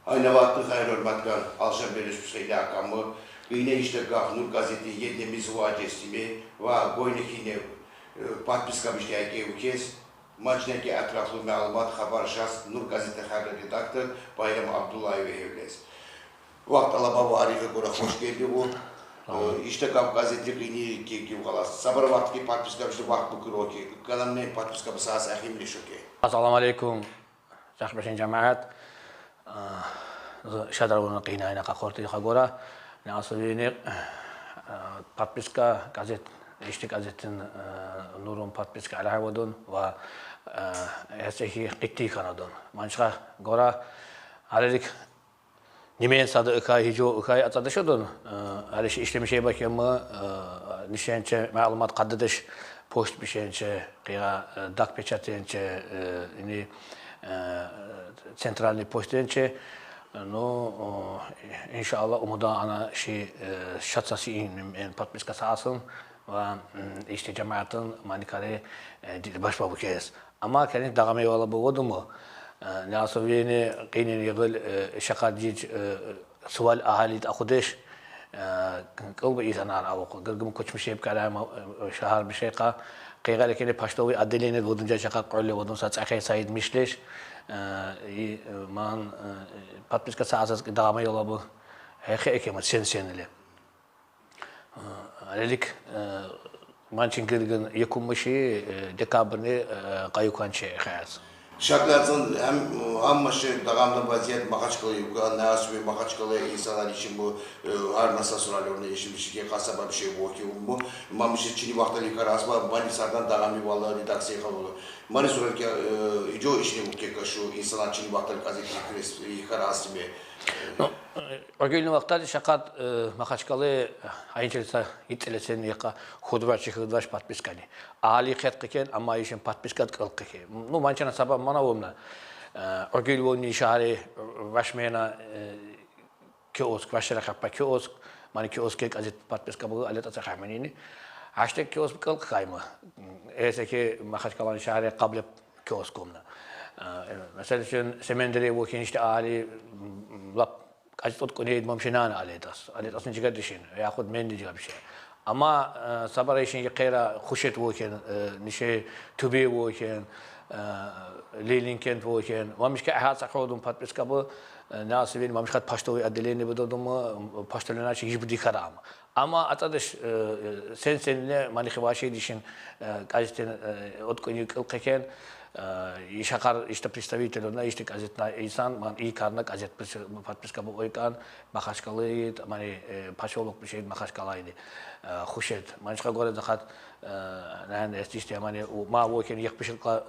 Aynı vakti hayır hürmetler alşan belirsiz şeyle akamı. Yine işte Nur gazeti yedimiz vacesimi ve goynekine patpiska bişteyke ukez. Maçneki etraflı malumat haber şahs Nur gazete haber redaktör Bayram Abdullayev evlez. Vakt alaba varife kora hoş geldi bu. İşte gazete yine ki galas. Sabır vakti patpiska bişte vakt bu kroki. Kalan ne patpiska basas ahim ne şoke. Assalamu alaikum. Zahbashin cemaat. Şadarabuna qinayna qaqorti qagora. Nasılini patpiska gazet işte gazetin Nurun patpiska alavodun ve eski qitti kanadun. Manşqa gora halelik nimen sadı hijo atadışodun. Haliş işlemi şey bakımı nişençe malumat qaddediş post bişençe qiga dak pečatençe ini centralni postençe no inşallah umuda ana şey şatsası in patpiska sağsın ve işte cemaatin manikare başba bu kez ama kendi dağımı yola bu oldu mu nasıl yeni qinin yığıl şakadic sual ahali takudeş قلب إيثان على أوقات قرقم كوش مشيب كلام شهر بشيقة قيغة لكن باشتوي أدلين الودن جا شقة قول الودن سات أخي سعيد مشلش مان باتبس كساعة دعامة يلا بو هيك كمان سين له عليك مانشين قرقن يكون مشي دكابرني قايوكان شيء خاص Şartlardan hem maşı devamlı vaziyet Makaçkalı yukarı nasıl bir Makaçkalı insanlar için bu her nasıl sorarlar işin bir şey kasaba bir şey bu ki bu mamışı Çin'i vakti yukarı asma Manisa'dan devamlı vallahi redaksiye kalıyor. Manis sorar ki ijo işini bu ki şu insanlar Çin'i vakti yukarı asma. Örgülün vakti şakat Makaçkalı hayınçılıkta yitilesen yaka hudvaç patpiskani. Ali xetkiken ama işin patpiskat kılkıke. Nu mançana sabah mana olma. Örgül bu nişari başmeyana kiosk başlara kappa kiosk mani kiosk gazet patpiska bu alet asa xamenini. Hashtag kiosk kılkayma. Eseki Makaçkalı nişari qabla kioskumna. Mesela için semendere bu ki işte Ali lap Acı tot konuyu mümkünen aletas nıcık düşün ya khud men nıcık bir şey ama sabır işin yıkayra kuşet woken nişe tubi woken lelinken woken mamışka ahat sakhodum patpiska bu nasibin mamışka pashtoy adileni budum pashtoyana şey yibdi karam ama atadış senle mani khivashi düşün gazetin ot konuyu kılkeken İşakar işte представитель işte gazetna insan man iyi karna gazet patpiska bu oykan Makaçkalı mani paşoluk bir şey Makaçkalı'ydı hoşet manşka göre zakat yani işte mani ma bu ki yaklaşıkla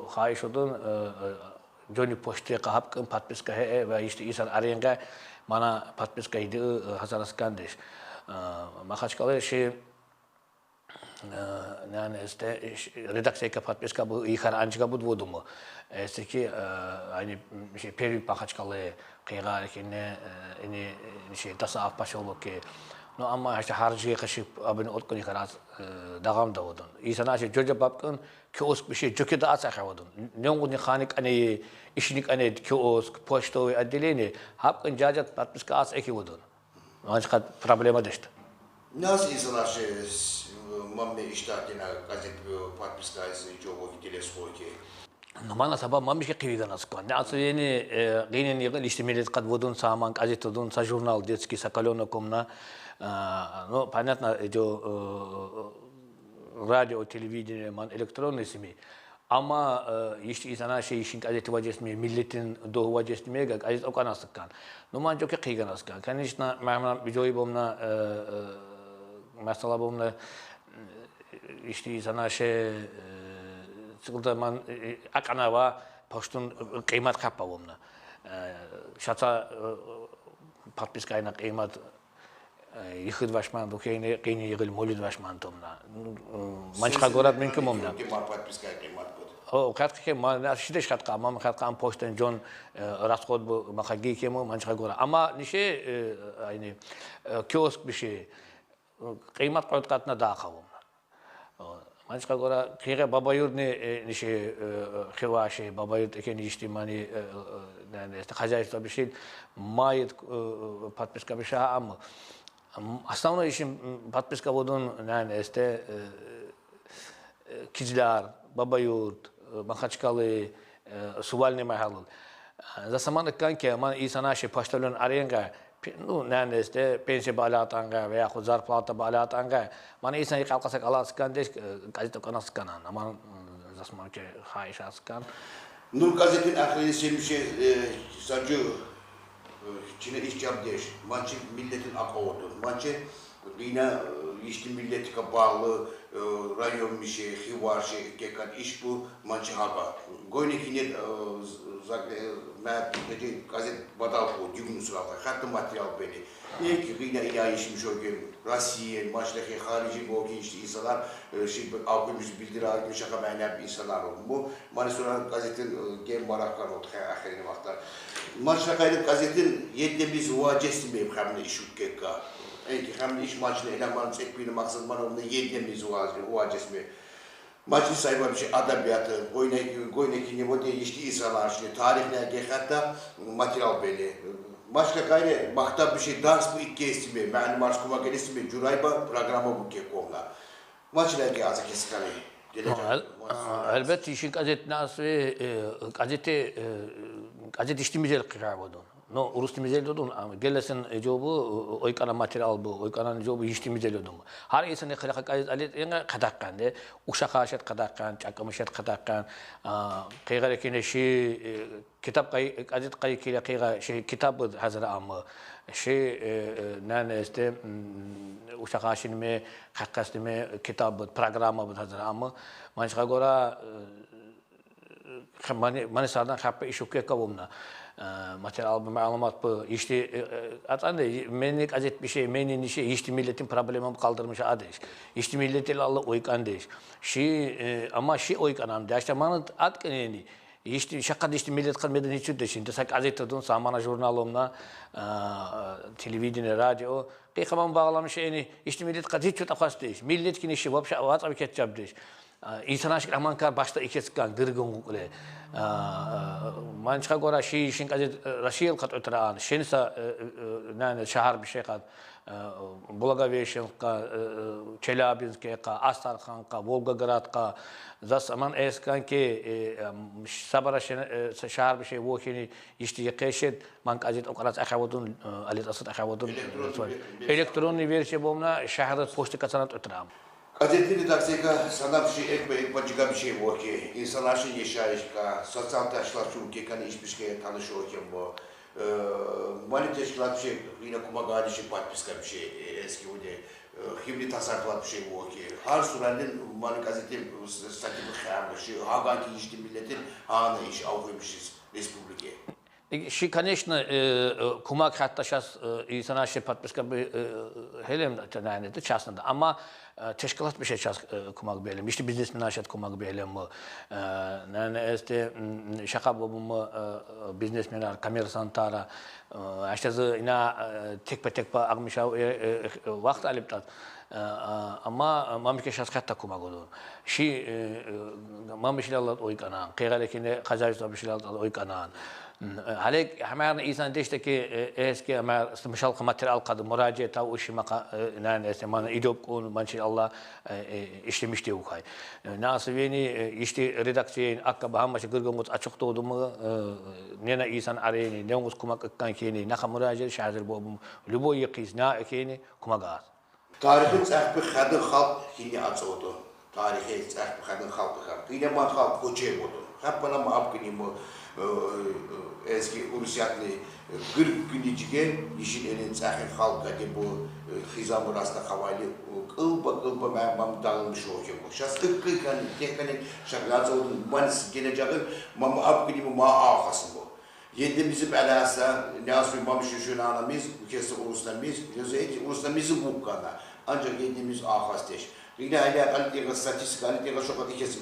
hayiş odun Johnny Poste kahap patpiska ve işte insan arayınca bana patpiskaydı hazırlaskandır Makaçkalı şey yani işte redaksiye kapatmışka bu ihar ancak bu dudu mu? İşte ki hani şey peri Makaçkalı kıyılar ki ne şey tasavvuf paşalık ki no ama işte harcıya kaşıp abone otkun ihar devam da odun. İnsan şey Georgia babkın kiosk bir şey cöke da atsak odun. Ne onun mekanik hani işnik hani kiosk posto adileni hapkın cacet patmışka as eki odun. Ancak problema işte. Nasıl insanlar şey Mam iştahına gazet patpiska jogo teleskoki. Namana sabah mam şey kıyıdan askan. Ne asıl yeni gıynen yıkıl işte millet kad vodun saman gazet odun sa jurnal detski sa kalona komna no понятно jo radyo televizyon man elektron resmi ama işte insana şey işin gazeti vacesmi milletin doğu vacesmi gazet okan askan. No man çok kıyıdan askan. Kan işte memnun videoyu bomna mesela bomna işte sana şey sıkıldı man akana va postun kıymet kappa bomna şata patpiskayna kıymet yıkıd başman dokeyne kıyne yıkıl molid başman tomna mançka gorat mümkün bomna patpiskay kıymet o kat ki man şideş kat ama kat kan postun John raskhod bu makagi kemo mançka gorat ama nişe aynı kiosk bir şey kıymet koyduğuna daha kavum. Mançka gora kire baba yurt ne nişi khivashi baba yurt eken içtimani yani işte hacayista bir şey mayit patpiska bir şey ama основной işim patpiska budun yani işte Kizlar, baba yurt, Makhaçkalı, Suvalni mahallı. За саманlık kanki ama insan aşı paştalın arayanга ну, yani işte pensiya bağlatanga veya zarplata bağlatanga bana insan yıkalkasak alaskan deş gazete kanaskan ama zasman ki hayış askan. Nur gazetin ahlini sevmişe sadece Çin'e iş yap deş. Mançı milletin akıvıdır. Mançı yine işte milletine bağlı rayon bir şey, hivar şey, kekan iş bu mançı haga. Goynekine gazet badal bu düğün sırada hatta materyal beni. Ne ki yine ilahişmiş o gün Rusya, maçtaki harici bu işte insanlar şimdi avgümüz bildiri almış şaka beğenen insanlar oldu. Bu sonra gazetin gem baraklar oldu ahirini vakta. Maçta kaydık gazetin yedimiz vacesi miyim hem de iş ukkeka. Hem de iş maçını elemanı çekmeyi maksat bana onu yedimiz vacesi miyim. Maçın sahibi bir şey adabiyatı, goynekini bu diye işte insanlar şimdi tarihine hatta materyal belli. Başka gayrı maktab bir şey ders bu ilk kez mi? Ben marş kuma gelesi mi? Curayba programı bu kekomla. Maçla geldi kesikane. Elbette işin gazet nasıl gazete işlemeyecek kırardı. No, Rus temizledi ama gelesin jobu oykana materyal bu, oykanan jobu işlemeyecek odun. Her insan ne kadar gazet alet yine kadakkan de, uşak aşet kadakkan, çakamışet kadakkan, kıyıgar kine şey kitap gazet kıyıkıyla kıyıgar şey kitabı hazır ama şey ne işte uşak aşin mi, kakkasın mi kitabı programı hazır ama manşka gora Manisa'dan kapı iş okuyor kavumna. Materyal malumat bu işte atan da menlik azet bir şey menin işi işte milletin problemini kaldırmış adeş. İşte milletin Allah oykan deş. Ama oykanam da işte manat atkeneni. İşte şakad işte millet kalmadan hiç de şimdi sak azet odun samana jurnalımla televizyon radyo kıyamam bağlamış yani işte millet kad hiç tutakast deş. Millet kini işi WhatsApp ketçap deş. İnsan aşk amankar başta ikisikan dırgın kule. Mançka gora işin gazet Raşil kat ötürağın. Şenisa yani şehir bir şey kat. Благовещенска, Челябинска, Астраханка, Волгоградка. За zaman eskanki sabara şehir bir şey bu ki işte yaklaşık man gazet o kadar akavudun alet asıt akavudun elektronik versiyon bomna şehir posta kasanat ötürağın. Gazetini taksika sana bir şey ekmek başka bir şey bu ki insanlar şey yaşayışka sosyal taşlar çünkü kan hiçbir şey tanışıyor ki bu mali teşkilat bir şey yine kuma galici patpiska bir şey eski o de hibrit tasarrufat bir şey bu ki her surenin mali gazete statü bir khayr şey haganki işte milletin ana iş avrumışız respublike. Și, конечно, кумак hatta şas insana şey patpiska bir helem yani çasında ama teşkilat bir şey ças kumak belim. İşte biznes naşat kumak belim. Yani işte şaka bu biznesmenler komersantara işte ina tek agmışa vakt alıp tat. Ama mamışke şas hatta kumak oldu. Şi mamışlar oykanan. Kıyalekine kazayüzde bir şeyler oykanan. عليك حمار إنسان دشتكي إسكي ما استمشال قماتر القاد مراجعة أو شيء ما نان إستمان إدوب كون ما شاء الله إشتي مشتي وخاي ناس فيني إشتي ريدكشين أكبر هم مش قرقم أشوف تودم نينا إنسان عليني نيومس كم كان كيني نخ مراجعة شهر بوم لبو يقيس نا كيني كم قاس Tarihin sahip kadın halk yine açıldı. Tarihin sahip kadın halk yine ma halk koçe oldu. Hep bana ma apkini mu eski Rusyatlı 40 günlüğüne işin elin sahip halka de bu hizam rasta havali kılba ben dağılmış olacak. Şas kıkan teknik şaklar oldu. Manis geleceğin ma apkini mu ma ahası bu. Yedimizi belasa ne asılmamış şu anamız bu kez Ruslarımız yazıyor Ruslarımızı bu kadar. Ancak yediğimiz ahas deş. Yine hala anlattığı statistik, anlattığı sokak ikisi,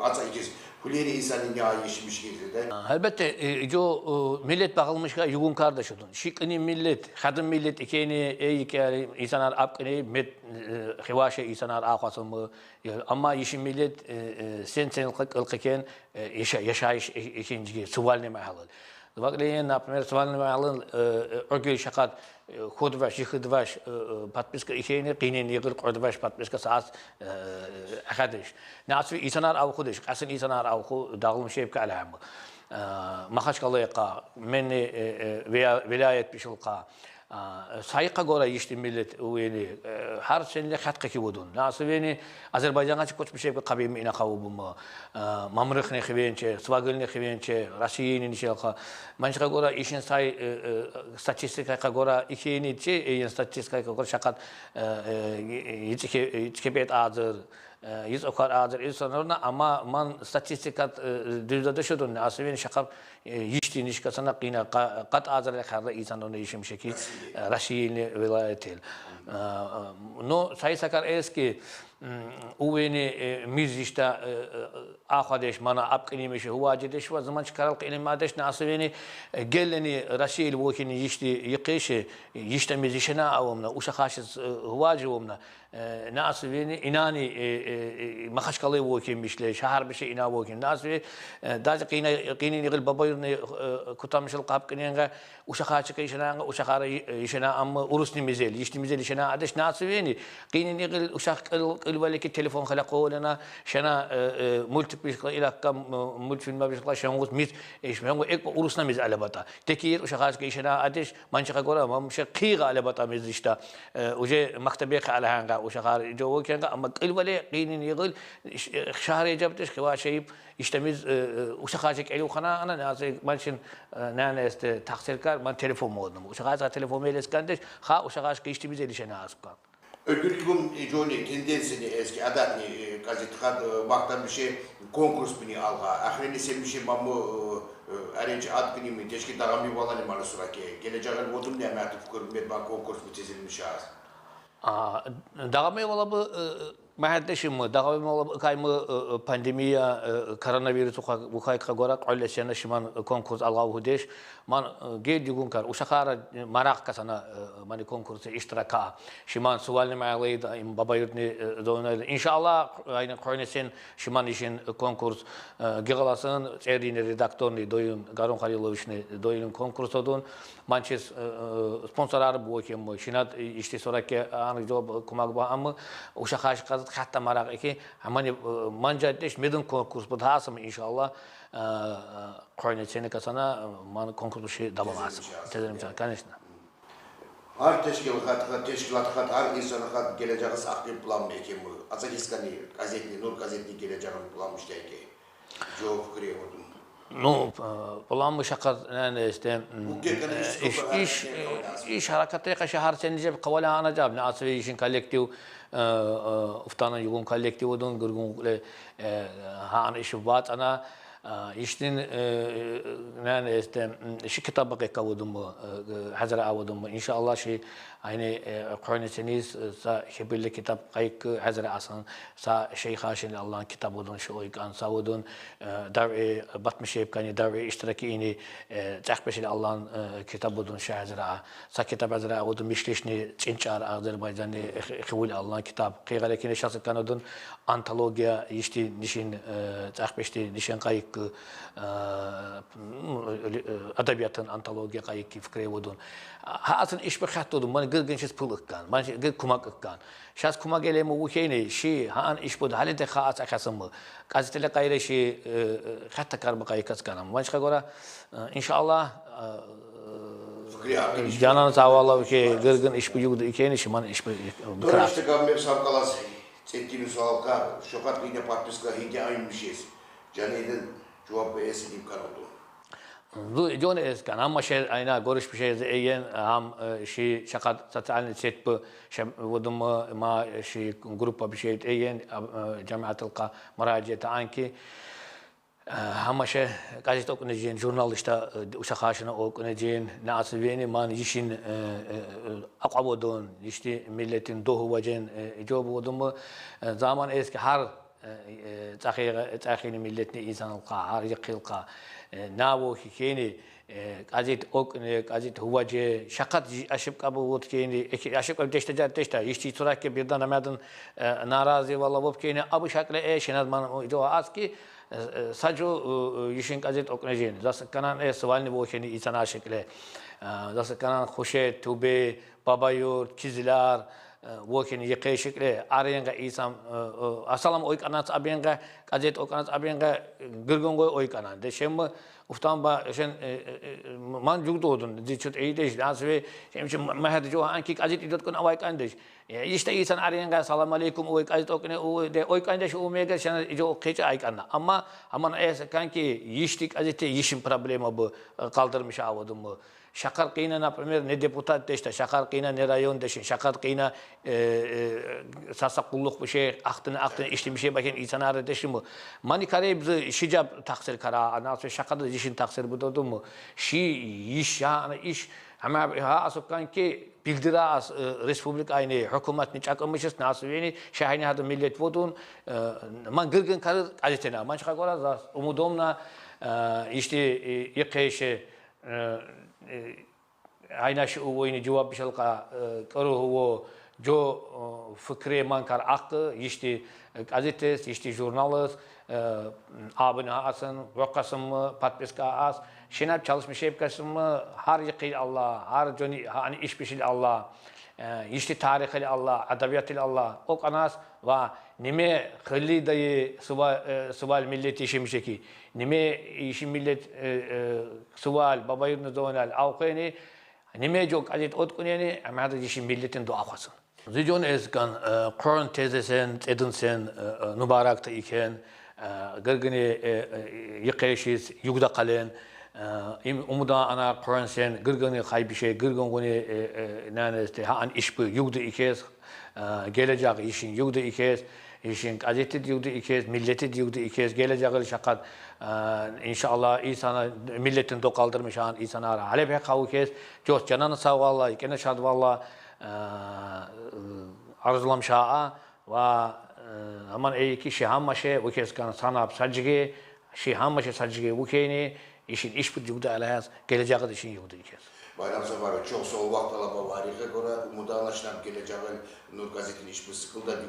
atsa ikisi. Kulleri insanın ne ayışmış gezide. Elbette jo millet bakılmışka yugun kardeş odun. Şikini millet, kadın millet ikeni ikeni insanlar apkeni met hivaşe insanlar akasımı ama işin millet sen ılkıken yaşayış ikinci suval ne mahalı. Vakleyen например suval ne mahalı örgü şakat خودواش خودواش подписка ikeni qinen yığır خودواش подписка saat akadış. Nasıl insanlar av خودش asıl insanlar av dağılmış şey kalam. Mahaçkalıqa men vilayet bişulqa sayqa gora yişti millet uyeni her senle xatqa ki budun. Nasıl beni Azerbaycan'a çıkmış bir şey qabim ina qavubum. Mamrıqni xivençe, Svagılni xivençe, Rusiyanın işelqa. Mançqa gora işin say statistika gora ikeni çe statistika gora şaqat yitskepet azır yüz okar azır insanlarına ama man statistikat düzde şudun asbin şaqap yişti nişkasına qina qat azır xarda insanlarına işim şeki Rusiyanı vilayetel. No sayısakar eski Uveni mizişte ahadeş mana apkinimiş huvacedeş ve zaman çıkaral kilimadeş nasıveni geleni Rusiyalı vokini yişti yıkışı yişte mizişena avumna uşakaşız huvacıvumna nasıveni inani makaşkalı vokinmişle şahar bir şey ina vokin nasıveni dazı qini yığıl babayırını kutamışıl kapkiniyenga uşakaşı kıyışına uşakara yişena amma urusni mizel yişti mizel yişena adeş nasıveni qini yığıl uşak الوالك التليفون خلقه لنا شنا ملتبيش إلى كم ملتفيلم بيش الله شنو ميت إيش ما هو إك ورسنا ميز على بطا تكير وشخاص كيشنا أديش ما نشقى قرا ما مش قيغة على بطا ميزشتا وجه مكتبيك على هانغا وشخار جو كينغا أما الوالي قينين يقول شهر يجبتش خوا شيء يشتميز وشخاصك عليه خنا أنا ناس ماشين نانا است تحصيل كار ما تليفون مودم وشخاص تليفون ميلس كندش خا وشخاص كيشتميز اللي شنا أسكان Ödülgüm Johnny tendensini eski adatni gazete kad baktan bir şey konkurs bini alga. Ahreni sen bir şey mamu arayıcı ad bini mi teşkil dağım bir balanı mara suraki. Geleceğin vodum ne amatı fikir med ban konkurs bitizilmiş az. Dağım valla bu mahalldeşim mi? Dağım valla bu kaymı pandemiya koronavirüs bu kayka gorak öylesine şiman konkurs alga hudeş. Man geldi gün kar uşakara marak kasana mani konkursu iştiraka şiman sualni mağlaydı im babayırni donaydı inşallah aynı koynesin şiman işin konkurs gegalasın erini redaktörni doyun Garon Khalilovичni doyun konkursodun mançes sponsorlar bu kim şinat işte sonraki anı job kumagba ama uşakaş kazıt hatta marak ki mani mancadeş medin konkurs bu tasım inşallah koynesini kasana man konkursu şey davamaz. Tezerim can kanışna. Her teşkilat her insanın geleceği saklı plan mekim bu. Azaliskani gazetni nur gazetni geleceğini planmış değil ki. Çok kriyordum. No, plan müşakkat yani işte iş harekatı şehir senece kavla anacağım. Ne asıl işin kolektif uftanan yugun kolektif odun gurgun han işi bat ana İşte yani işte şu kitabı kavudum mu hazır avudum mu inşallah şey aynı koynesiniz sa şebirli kitap kayık hazır asan sa Şeyh Haşin Allah'ın kitabıdın şu oykan savudun davi batmış yapkani davi iştiraki ini takbeşil Allah'ın kitabıdın şu hazır sa kitap hazır avudum işleşni çinçar Azerbaycan'ı kavul Allah'ın kitap kıygalekine şahsı kanadın antologiya işte nişin takbeşti nişin kayık adabiyatın antologiya kayık fikri budun. Haatın iş bir xat odun. Man gırgın şiz pul ıkkan. Man gır kumak ıkkan. Şaz kumak elemi bu keyni şi haan iş bud. Halinde xaat akasın mı? Gazeteli kayre şi xatta karba kayık askanam. Man şka gora inşallah canan sağvallah ki gırgın iş bu yudu ikeyni şi man iş bu kırar. İşte gammem savkalas. Çetkini savka. Şokat yine patpiska hinte aynı bir şeyiz. Canıydın cevap esin imkan oldu. John eskan ama şey ayna görüş bir şey eyen ham şey şakat satın set bu vodum ma şey grupa bir şey eyen cemaatılka muraciyete anki Hamaşe gazete okunacağın, jurnalista uşak haşına okunacağın, nasıl beni man işin akabodun, işte milletin doğu vacen jobu odumu zaman eski har tahiri milletini insan olka, har yıkılka, navo hikeni gazet okune, gazet huvace, şakat aşıp kabul otkeni, aşıp kabul deşte, işte turak ki birden amadın narazı valla vopkeni, abu şakle şenaz man jo aski Sacu işin gazet okunacağın, zasık kanan sıvalni bu işini insan aşıkle, zasık kanan hoşet, tube, babayur, çiziler, bu işini yıkayışıkle, arayanca insan, asalam oy kanan abiyenga, gazet okanat abiyenga, gırgıngoy oy kanan. De şimdi uftan ba, sen man jugdu odun, diçut eyleş, nasıl şimdi mahdi jo anki gazet idot kun avay kandeş. İşte insan arayanга salam aleyküm oy gazet okune oy kandeş o mega sen jo keçe ay kanna. Ama kanki yiştik gazete yişin problemi bu kaldırmış avadım bu. Şakar kıyına например ne deputat deşte, şakar kıyına ne rayon deşin, şakar kıyına sasakulluk bir şey, aktını işte bir şey bakın insan arı deşin bu. Mani kare bizi şicab taksir kara, nasıl şakada işin taksir bu da mu? İş ya iş ama ha asıkan ki bildira as Respublik aynı hükümet ni çakılmışız nasıl yani şahane hadı millet vodun man gırgın karı gazetena man çıkar az umudumla işte yıkayışı ayna şu oyunu cevap bir şalka karu huvo jo fikri mankar aktı işte gazetes işte jurnalist abone asın vakasın mı patpiska as şenap çalışmış yapkasın mı har yıkayı Allah har joni hani iş bir Allah işte tarihi Allah adabiyatı Allah o kanas va nime khali dayı suval millet işim ki nime işim millet suval babayın zonal avqeni nime çok azet otkuneni ama da işim milletin dua kılsın. Zijon eskan Kur'an tezesen edinsen nubarakta iken gırgını yıkayışız yugda kalen umuda ana Kur'an sen gırgını kay bir şey gırgın goni naneste ha an iş bu yugda ikez gelecek işin yugda ikez işin gazete yugda ikez milleti yugda ikez gelecek şakat inşallah insana milletin dokaldırmış an insana halep hek havu kez çok canını sağ vallahi ikene şad vallahi arzulam şaa ve aman ki şihammaşe bu kez kan sanap sacıge şihammaşe sacıge bu keni işin iş bir yugda alayaz gelecek işin yugda ikez. Bayram zamanı çok soğuk vaktalar var. Harika göre umuda anlaşılan geleceğin Nur gazetinin iş bu sıkıldı.